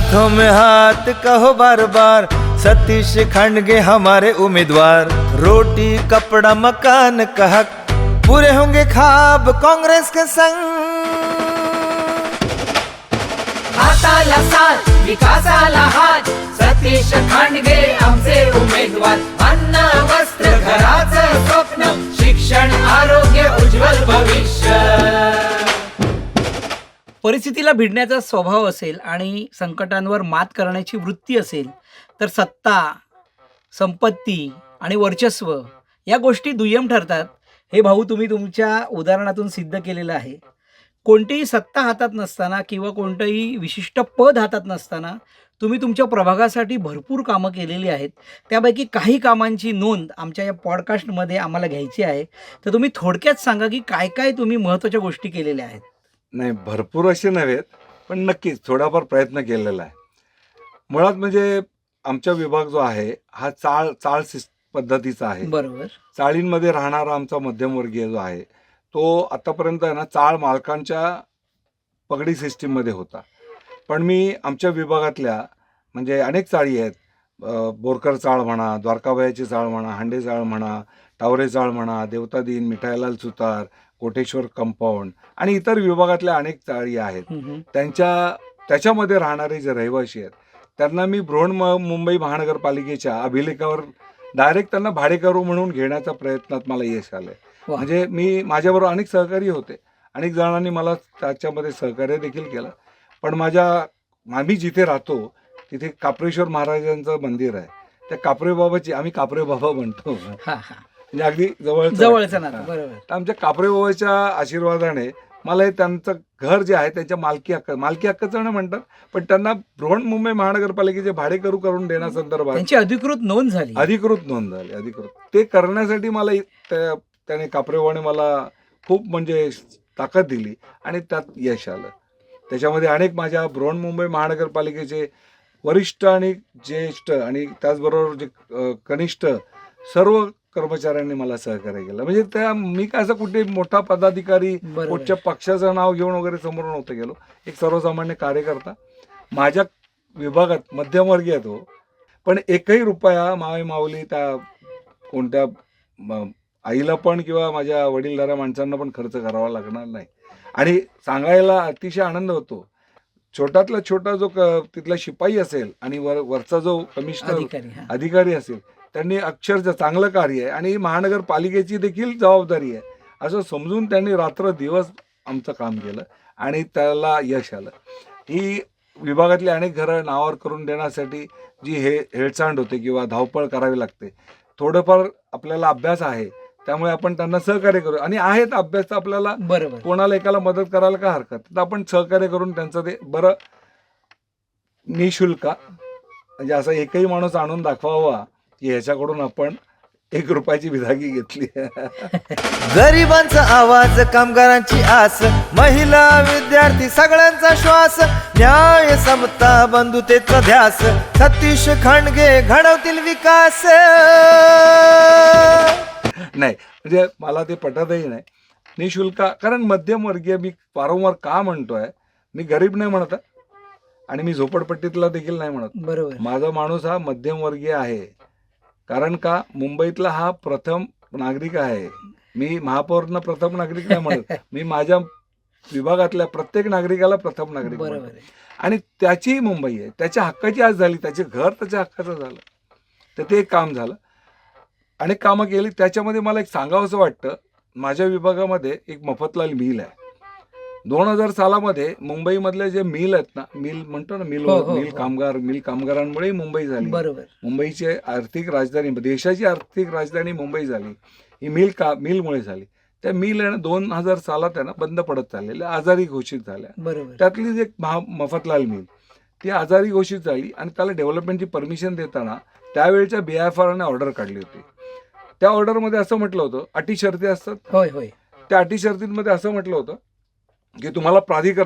हाथों में हाथ कहो बार बार, सतीश खांडगे हमारे उम्मीदवार। रोटी कपड़ा मकान का हक, पूरे होंगे ख्वाब कांग्रेस के संग। हाताला साथ विकासाला हात, सतीश खांडगे आमचे उमेदवार। अन्न वस्त्र घराचं स्वप्न, शिक्षण आरोग्य उज्ज्वल भविष्य। परिस्थितीला भिडण्याचा स्वभाव असेल आणि संकटांवर मात करण्याची वृत्ती असेल तर सत्ता, संपत्ती आणि वर्चस्व या गोष्टी दुय्यम ठरतात, हे भाऊ तुम्ही तुमच्या उदाहरणातून सिद्ध केलेलं आहे. कोणतीही सत्ता हातात नसताना किंवा कोणतंही विशिष्ट पद हातात नसताना तुम्ही तुमच्या प्रभागासाठी भरपूर कामं केलेली आहेत. त्यापैकी काही कामांची नोंद आमच्या या पॉडकास्टमध्ये आम्हाला घ्यायची आहे. तर तुम्ही थोडक्यात सांगा की काय काय तुम्ही महत्त्वाच्या गोष्टी केलेल्या आहेत. नाही, भरपूर असे नव्हेत, पण नक्कीच थोडाफार प्रयत्न केलेला आहे. मुळात म्हणजे आमचा विभाग जो आहे हा चाळ पद्धतीचा आहे. बरोबर. चाळींमध्ये राहणारा आमचा मध्यमवर्गीय जो आहे तो आतापर्यंत आहे ना चाळ मालकांच्या पगडी सिस्टीममध्ये होता. पण मी आमच्या विभागातल्या म्हणजे अनेक चाळी आहेत, बोरकर चाळ म्हणा, द्वारकाबाईची चाळ म्हणा, हांडे चाळ म्हणा, टावरे चाळ म्हणा, देवतादीन, मिठाईलाल सुतार, कोटेश्वर कंपाऊंड आणि इतर विभागातल्या अनेक चाळी आहेत. त्याच्यामध्ये राहणारे जे रहिवासी आहेत त्यांना मी मुंबई महानगरपालिकेच्या अभिलेखावर डायरेक्ट त्यांना भाडेकरू म्हणून घेण्याच्या प्रयत्नात मला यश आलंय. म्हणजे मी माझ्याबरोबर अनेक सहकारी होते, अनेक जणांनी मला त्याच्यामध्ये सहकार्य देखील केलं. पण आम्ही जिथे राहतो तिथे काप्रेश्वर महाराजांचं मंदिर आहे. त्या कापरे बाबाची आम्ही कापरे बाबा म्हणतो, म्हणजे अगदी जवळचं नातं. बरोबर. आमच्या कापरे बाबाच्या आशीर्वादाने मला हे त्यांचं घर जे आहे त्यांच्या मालकी हक्काचं म्हणतात, पण त्यांना मुंबई महानगरपालिकेचे भाडेकरू करून देण्यासंदर्भात त्यांची अधिकृत नोंद झाली. ते करण्यासाठी मला त्याने कापरेबाबाने मला खूप म्हणजे ताकद दिली आणि त्यात यश आलं. त्याच्यामध्ये अनेक माझ्या मुंबई महानगरपालिकेचे वरिष्ठ आणि ज्येष्ठ आणि त्याचबरोबर जे कनिष्ठ सर्व कर्मचाऱ्यांनी मला सहकार्य केलं. म्हणजे मी काय असं कुठे मोठा पदाधिकारी कुठच्या पक्षाचं नाव घेऊन वगैरे समोर नव्हतं गेलो. एक सर्वसामान्य कार्यकर्ता माझ्या विभागात मध्यमवर्गीय तो, पण एकही रुपया माऊली त्या कोणत्या आईला पण किंवा माझ्या वडीलधाऱ्या माणसांना पण खर्च करावा लागणार नाही. आणि सांगायला अतिशय आनंद होतो, छोट्यातला छोटा जो तिथला शिपाई असेल आणि वरचा जो कमिशनर अधिकारी असेल त्यांनी अक्षरशः चांगलं कार्य आहे आणि महानगरपालिकेची देखील जबाबदारी आहे असं समजून त्यांनी रात्र दिवस आमचं काम केलं आणि त्याला यश आलं. ही विभागातली अनेक घरं नावावर करून देण्यासाठी जी हेळसांड होते किंवा धावपळ करावी लागते, थोडंफार आपल्याला अभ्यास आहे त्यामुळे आपण त्यांना सहकार्य करू आणि आहेत अभ्यास तर आपल्याला बरोबर कोणाला एकाला मदत करायला काय हरकत, तर आपण सहकार्य करून त्यांचं ते बरं निशुल्क म्हणजे असा एकही माणूस आणून दाखवावा की ह्याच्याकडून आपण 1 रुपयाची विधागी घेतली. गरिबांचा आवाज, कामगारांची आस, महिला विद्यार्थी सगळ्यांचा श्वास, न्याय समता बंधुतेचा ध्यास, सतीश खांडगे घडवतील विकास. नाही म्हणजे मला ते पटतही नाही निशुल्क, कारण मध्यमवर्गीय मी वारंवार का म्हणतोय, मी गरीब नाही म्हणत आणि मी झोपडपट्टीतला देखील नाही म्हणत. बरोबर. माझा माणूस हा मध्यमवर्गीय आहे. कारण का मुंबईतला हा प्रथम नागरिक आहे. मी महापौरना प्रथम नागरिक नाही म्हणत, मी माझ्या विभागातल्या प्रत्येक नागरिकाला प्रथम नागरिक म्हणतो. आणि त्याची मुंबई आहे, त्याच्या हक्काची आज झाली, त्याचे घर त्याच्या हक्काचं झालं, तर ते एक काम झालं. अनेक कामं केली. त्याच्यामध्ये मला एक सांगावंसं वाटतं, माझ्या विभागामध्ये एक मफतलाल मिल आहे. 2000 सालामध्ये मुंबईमधले जे मिल आहेत ना, मिल म्हणतो ना, मिल कामगारांमुळे मुंबई झाली. मुंबईची आर्थिक राजधानी, देशाची आर्थिक राजधानी मुंबई झाली, ही मिलमुळे झाली. त्या मिल आहे ना 2000 सालात आहे ना बंद पडत चाललेल्या, आजारी घोषित झाल्या. त्यातली एक मफतलाल मिल ती आजारी घोषित झाली आणि त्याला डेव्हलपमेंटची परमिशन देताना त्यावेळच्या BIFRने ऑर्डर काढली होती. त्या ऑर्डरमध्ये असं म्हटलं होतं, अटी शर्ती असतात, त्या अटी शर्तींमध्ये असं म्हटलं होतं की तुम्हाला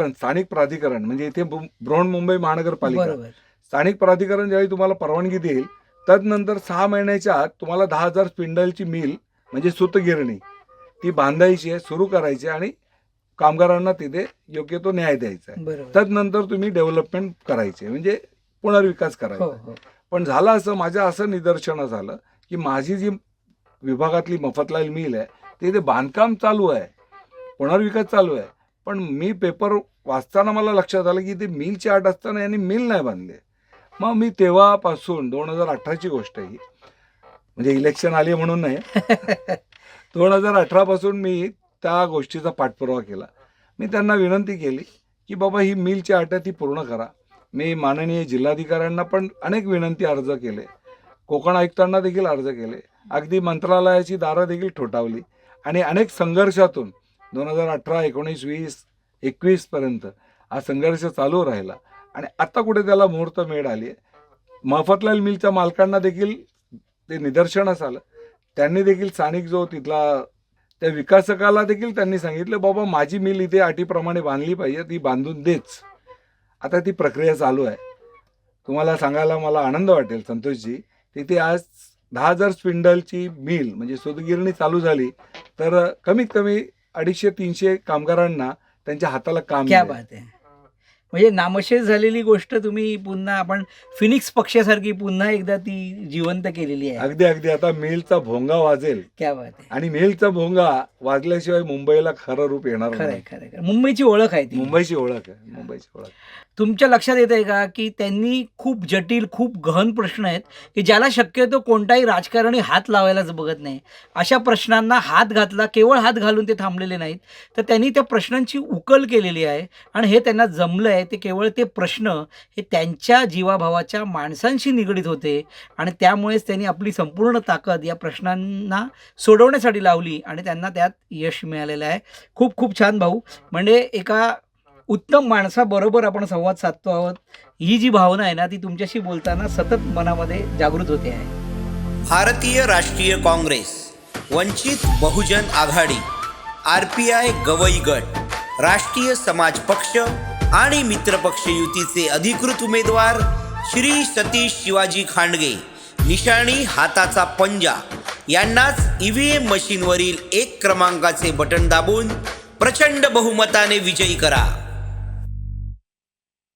स्थानिक प्राधिकरण म्हणजे इथे मुंबई महानगरपालिका स्थानिक प्राधिकरण ज्यावेळी तुम्हाला परवानगी देईल, तदनंतर 6 महिन्याच्या आत तुम्हाला 10,000 स्पिंडलची मिल म्हणजे सुतगिरणी ती बांधायची आहे, सुरू करायची आणि कामगारांना तिथे योग्य तो न्याय द्यायचा आहे. बरोबर. त्यानंतर तुम्ही डेव्हलपमेंट करायचे, म्हणजे पुनर्विकास हो करायचा. हो पण झालं असं, माझ्या असं निदर्शनास आलं की माझी जी विभागातली मफतलाल मिल आहे तिथे बांधकाम चालू आहे, पुनर्विकास चालू आहे, पण मी पेपर वाचताना मला लक्षात आलं की ते मिलची अट असताना यांनी मिल नाही बांधली. मग मी तेव्हापासून 2018ची गोष्ट आहे ही, म्हणजे इलेक्शन आली म्हणून नाही 2018 पासून मी त्या गोष्टीचा पाठपुरावा केला. मी त्यांना विनंती केली की बाबा ही मिलची अट आहे ती पूर्ण करा. मी माननीय जिल्हाधिकाऱ्यांना पण अनेक विनंती अर्ज केले, कोकण आयुक्तांना देखील अर्ज केले, अगदी मंत्रालयाची दारं देखील ठोठावली आणि अनेक संघर्षातून 2018, 19, 20, 21 पर्यंत हा संघर्ष चालू राहिला आणि आता कुठे त्याला मुहूर्त मेढ आली आहे. मफतलाल मिलच्या मालकांना देखील ते निदर्शनास आलं. त्यांनी देखील स्थानिक जो तिथला त्या विकासकाला देखील त्यांनी सांगितलं बाबा माझी मिल इथे अटीप्रमाणे बांधली पाहिजे, ती बांधून देच. आता ती प्रक्रिया चालू आहे. तुम्हाला सांगायला मला आनंद वाटेल संतोषजी, तिथे आज 10,000 स्पिंडलची मिल म्हणजे सूतगिरणी चालू झाली तर कमीत कमी 250-300 कामगारांना त्यांच्या हाताला काम क्या मिळेल. बात आहे. म्हणजे नामशेष झालेली गोष्ट तुम्ही पुन्हा आपण फिनिक्स पक्षासारखी पुन्हा एकदा ती जिवंत केलेली आहे. अगदी अगदी आता मिलचा भोंगा वाजेल क्या बात आहे. आणि मिलचा भोंगा वाजल्याशिवाय मुंबईला खरं रूप येणार खरंय नाही. खरंय मुंबईची ओळख आहे ती. मुंबईची ओळख आहे, मुंबईची ओळख. तुमच्या लक्षात येत आहे का की त्यांनी खूप जटिल खूप गहन प्रश्न आहेत की ज्याला शक्यतो कोणताही राजकारणी हात लावायलाच बघत नाही, अशा प्रश्नांना हात घातला, केवळ हात घालून ते थांबलेले नाहीत, तर त्यांनी त्या प्रश्नांची उकल केलेली आहे आणि हे त्यांना जमलं आहे. ते केवळ ते प्रश्न हे त्यांच्या जीवाभावाच्या माणसांशी निगडीत होते आणि त्यामुळेच त्यांनी आपली संपूर्ण ताकद या प्रश्नांना सोडवण्यासाठी लावली आणि त्यांना त्यात यश मिळालेलं आहे. खूप खूप छान भाऊ. म्हणजे एका उत्तम माणसाबरोबर आपण संवाद साधतो आहोत, ही जी भावना आहे ना ती तुमच्याशी बोलताना सतत मनामध्ये जागृत होते आहे. भारतीय राष्ट्रीय काँग्रेस, वंचित बहुजन आघाडी, RPI गवई गट, राष्ट्रीय समाज पक्ष आणि मित्रपक्ष युतीचे अधिकृत उमेदवार श्री सतीश शिवाजी खांडगे, निशाणी हाताचा पंजा, यांनाच EVM मशीनवरील 1 क्रमांकाचे बटन दाबून प्रचंड बहुमताने विजयी करा.